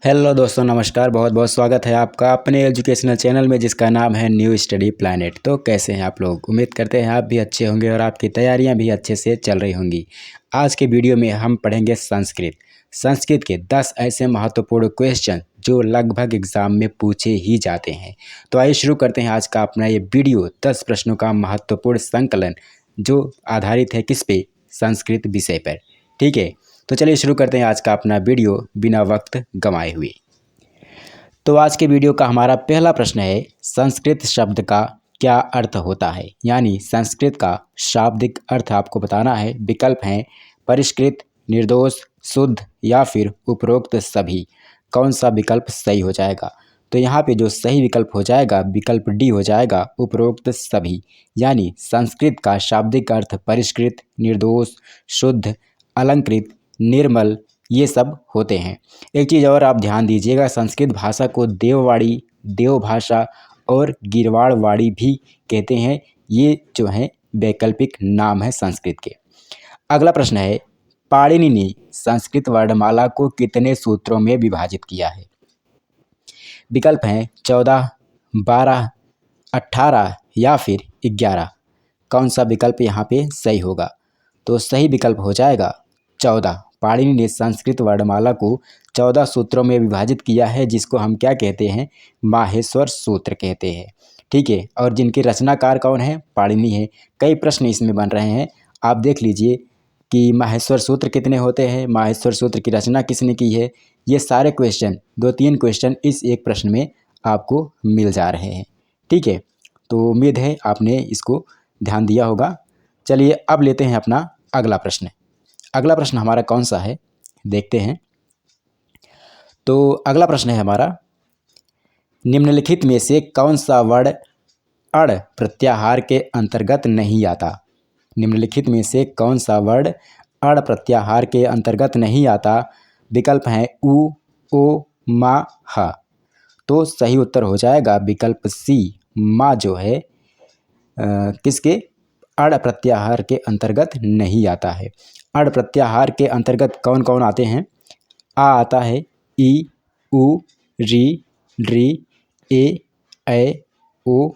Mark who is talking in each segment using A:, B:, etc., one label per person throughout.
A: Hello दोस्तों, नमस्कार। बहुत बहुत स्वागत है आपका अपने एजुकेशनल चैनल में जिसका नाम है न्यू स्टडी प्लैनेट। तो कैसे हैं आप लोग? उम्मीद करते हैं आप भी अच्छे होंगे और आपकी तैयारियां भी अच्छे से चल रही होंगी। आज के वीडियो में हम पढ़ेंगे संस्कृत के 10 ऐसे महत्वपूर्ण क्वेश्चन जो लगभग एग्जाम में पूछे ही जाते हैं। तो आइए शुरू करते हैं आज का अपना ये वीडियो। 10 प्रश्नों का महत्वपूर्ण संकलन जो आधारित है किस पे? संस्कृत विषय पर। ठीक है, तो चलिए शुरू करते हैं आज का अपना वीडियो बिना वक्त गंवाए हुए। तो आज के वीडियो का हमारा पहला प्रश्न है, संस्कृत शब्द का क्या अर्थ होता है? यानी संस्कृत का शाब्दिक अर्थ आपको बताना है। विकल्प हैं परिष्कृत, निर्दोष, शुद्ध या फिर उपरोक्त सभी। कौन सा विकल्प सही हो जाएगा? तो यहाँ पे जो सही विकल्प हो जाएगा विकल्प डी हो जाएगा, उपरोक्त सभी। यानी संस्कृत का शाब्दिक अर्थ परिष्कृत, निर्दोष, शुद्ध, अलंकृत, निर्मल ये सब होते हैं। एक चीज़ और आप ध्यान दीजिएगा, संस्कृत भाषा को देववाड़ी, देवभाषा और गिरवाड़वाड़ी भी कहते हैं। ये जो है वैकल्पिक नाम है संस्कृत के। अगला प्रश्न है, पाणिनि ने संस्कृत वर्णमाला को कितने सूत्रों में विभाजित किया है? विकल्प हैं 14, 12, 18 या फिर 11। कौन सा विकल्प यहाँ पे सही होगा? तो सही विकल्प हो जाएगा 14। पाणिनि ने संस्कृत वर्णमाला को 14 सूत्रों में विभाजित किया है, जिसको हम क्या कहते हैं? माहेश्वर सूत्र कहते हैं। ठीक है, और जिनके रचनाकार कौन है? पाणिनि है। कई प्रश्न इसमें बन रहे हैं, आप देख लीजिए कि माहेश्वर सूत्र कितने होते हैं, माहेश्वर सूत्र की रचना किसने की है। ये सारे क्वेश्चन, 2-3 क्वेश्चन इस एक प्रश्न में आपको मिल जा रहे हैं। ठीक है, तो उम्मीद है आपने इसको ध्यान दिया होगा। चलिए अब लेते हैं अपना अगला प्रश्न। अगला प्रश्न हमारा कौन सा है देखते हैं। तो अगला प्रश्न है हमारा, निम्नलिखित में से कौन सा वर्ण अण प्रत्याहार के अंतर्गत नहीं आता? निम्नलिखित में से कौन सा वर्ण अण प्रत्याहार के अंतर्गत नहीं आता? विकल्प हैं उ, ओ, मा, हा। तो सही उत्तर हो जाएगा विकल्प सी, मा जो है किसके? अण प्रत्याहार के अंतर्गत नहीं आता है। अण प्रत्याहार के अंतर्गत कौन कौन आते हैं? आ आता है, ई, उ, री, ड्री, ए, ओ,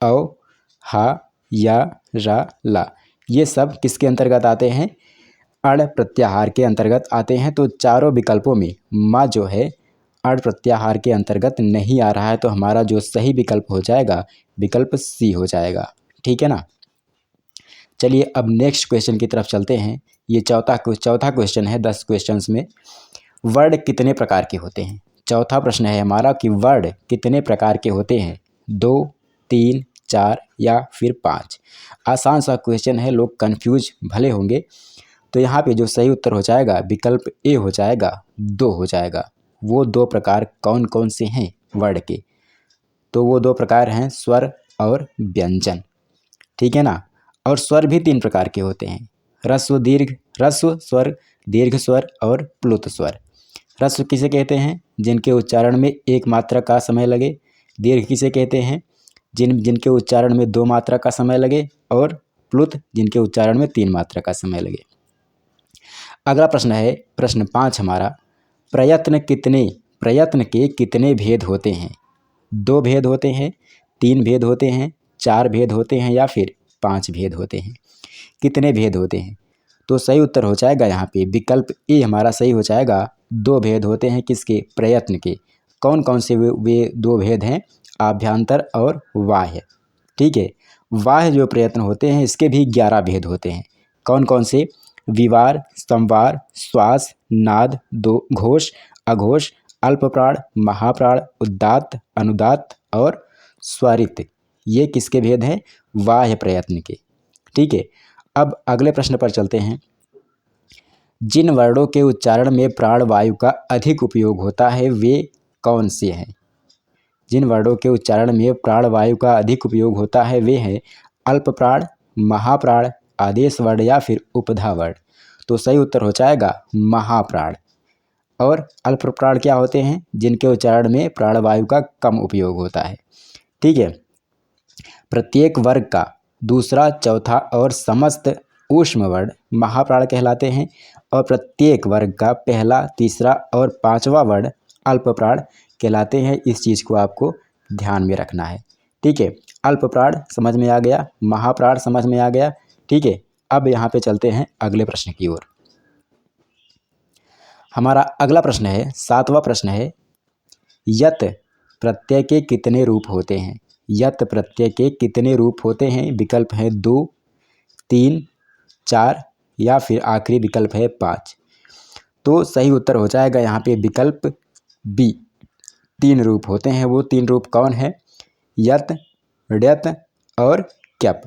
A: औ, हा, या, रा, ला। ये सब किसके अंतर्गत आते हैं? अण प्रत्याहार के अंतर्गत आते हैं। तो चारों विकल्पों में मा जो है अण प्रत्याहार के अंतर्गत नहीं आ रहा है, तो हमारा जो सही विकल्प हो जाएगा विकल्प सी हो जाएगा। ठीक है ना। चलिए अब नेक्स्ट क्वेश्चन की तरफ चलते हैं। ये चौथा क्वेश्चन है 10 क्वेश्चंस में। वर्ण कितने प्रकार के होते हैं? चौथा प्रश्न है हमारा कि वर्ण कितने प्रकार के होते हैं? 2, 3, 4 या फिर 5। आसान सा क्वेश्चन है, लोग कंफ्यूज भले होंगे। तो यहाँ पे जो सही उत्तर हो जाएगा विकल्प ए हो जाएगा, 2 हो जाएगा। वो 2 प्रकार कौन कौन से हैं वर्ण के? तो वो 2 प्रकार हैं स्वर और व्यंजन। ठीक है ना। और स्वर भी 3 प्रकार के होते हैं, ह्रस्व स्वर, दीर्घ स्वर और प्लुत स्वर। ह्रस्व किसे कहते हैं? जिनके उच्चारण में 1 मात्रा का समय लगे। दीर्घ किसे कहते हैं? जिनके उच्चारण में 2 मात्रा का समय लगे। और प्लुत जिनके उच्चारण में 3 मात्रा का समय लगे। अगला प्रश्न है प्रश्न 5 हमारा, प्रयत्न के कितने भेद होते हैं? 2 भेद होते हैं, 3 भेद होते हैं, 4 भेद होते हैं या फिर 5 भेद होते हैं? कितने भेद होते हैं? तो सही उत्तर हो जाएगा यहाँ पे विकल्प ए हमारा सही हो जाएगा। 2 भेद होते हैं किसके? प्रयत्न के। कौन कौन से वे 2 भेद हैं? आभ्यंतर और बाह्य। ठीक है, बाह्य जो प्रयत्न होते हैं इसके भी 11 भेद होते हैं। कौन कौन से? विवार, संवार, श्वास, नाद, दो घोष, अघोष, अल्पप्राण, महाप्राण, उदात्त, अनुदात्त और स्वरित। ये किसके भेद हैं? बाह्य प्रयत्न के। ठीक है, अब अगले प्रश्न पर चलते हैं। जिन वर्णों के उच्चारण में प्राणवायु का अधिक उपयोग होता है वे कौन से हैं? जिन वर्णों के उच्चारण में प्राणवायु का अधिक उपयोग होता है वे हैं अल्पप्राण, महाप्राण, आदेश वर्ण या फिर उपधा वर्ण। तो सही उत्तर हो जाएगा महाप्राण। और अल्पप्राण क्या होते हैं? जिनके उच्चारण में प्राणवायु का कम उपयोग होता है। ठीक है, प्रत्येक वर्ग का दूसरा, चौथा और समस्त ऊष्म वर्ण महाप्राण कहलाते हैं। और प्रत्येक वर्ग का पहला, तीसरा और 5वां वर्ण अल्प प्राण कहलाते हैं। इस चीज़ को आपको ध्यान में रखना है। ठीक है, अल्प प्राण समझ में आ गया, महाप्राण समझ में आ गया। ठीक है, अब यहाँ पे चलते हैं अगले प्रश्न की ओर। हमारा अगला प्रश्न है, 7वां प्रश्न है, यत प्रत्यय के कितने रूप होते हैं? यत प्रत्यय के कितने रूप होते हैं? विकल्प हैं 2, 3, 4 या फिर आखिरी विकल्प है 5। तो सही उत्तर हो जाएगा यहाँ पे विकल्प बी, 3 रूप होते हैं। वो 3 रूप कौन है? यत, ण्यत और क्यप।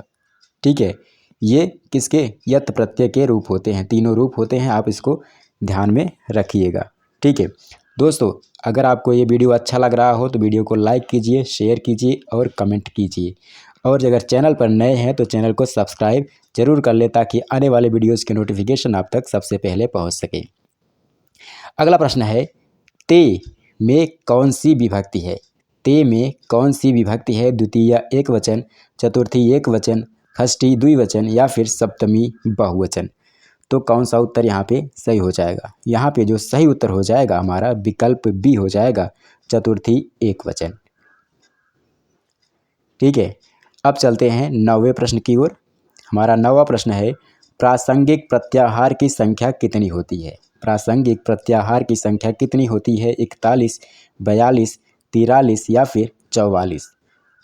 A: ठीक है, ये किसके? यत प्रत्यय के रूप होते हैं। तीनों रूप होते हैं, आप इसको ध्यान में रखिएगा। ठीक है दोस्तों, अगर आपको ये वीडियो अच्छा लग रहा हो तो वीडियो को लाइक कीजिए, शेयर कीजिए और कमेंट कीजिए। और अगर चैनल पर नए हैं तो चैनल को सब्सक्राइब जरूर कर ले, ताकि आने वाले वीडियोज़ के नोटिफिकेशन आप तक सबसे पहले पहुँच सके। अगला प्रश्न है, ते में कौन सी विभक्ति है? ते में कौन सी विभक्ति है? द्वितीय एकवचन, चतुर्थी एकवचन, षष्ठी द्विवचन या फिर सप्तमी बहुवचन। तो कौन सा उत्तर यहाँ पे सही हो जाएगा? यहाँ पे जो सही उत्तर हो जाएगा हमारा विकल्प बी हो जाएगा, चतुर्थी एकवचन। ठीक है, अब चलते हैं 9वें प्रश्न की ओर। हमारा 9वां प्रश्न है, प्रासंगिक प्रत्याहार की संख्या कितनी होती है? प्रासंगिक प्रत्याहार की संख्या कितनी होती है? 41, 42, 43 या फिर 44।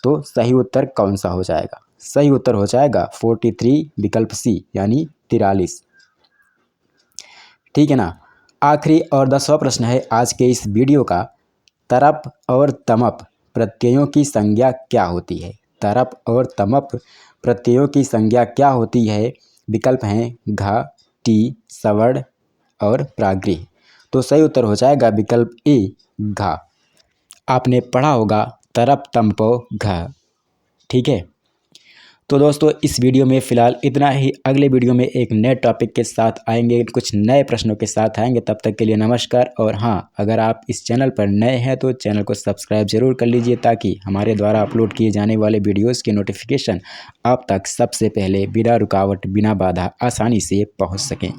A: तो सही उत्तर कौन सा हो जाएगा? सही उत्तर हो जाएगा 43, विकल्प सी, यानी 43। ठीक है ना। आखिरी और 10वां प्रश्न है आज के इस वीडियो का, तरप और तमप प्रत्ययों की संज्ञा क्या होती है? तरप और तमप प्रत्ययों की संज्ञा क्या होती है? विकल्प हैं घ, टी, सवर्ण और प्रागृह। तो सही उत्तर हो जाएगा विकल्प ए, घ। आपने पढ़ा होगा तरप तमपो घ। ठीक है, तो दोस्तों इस वीडियो में फ़िलहाल इतना ही। अगले वीडियो में एक नए टॉपिक के साथ आएंगे, कुछ नए प्रश्नों के साथ आएंगे। तब तक के लिए नमस्कार। और हाँ, अगर आप इस चैनल पर नए हैं तो चैनल को सब्सक्राइब जरूर कर लीजिए, ताकि हमारे द्वारा अपलोड किए जाने वाले वीडियोज़ के नोटिफिकेशन आप तक सबसे पहले बिना रुकावट, बिना बाधा, आसानी से पहुँच सकें।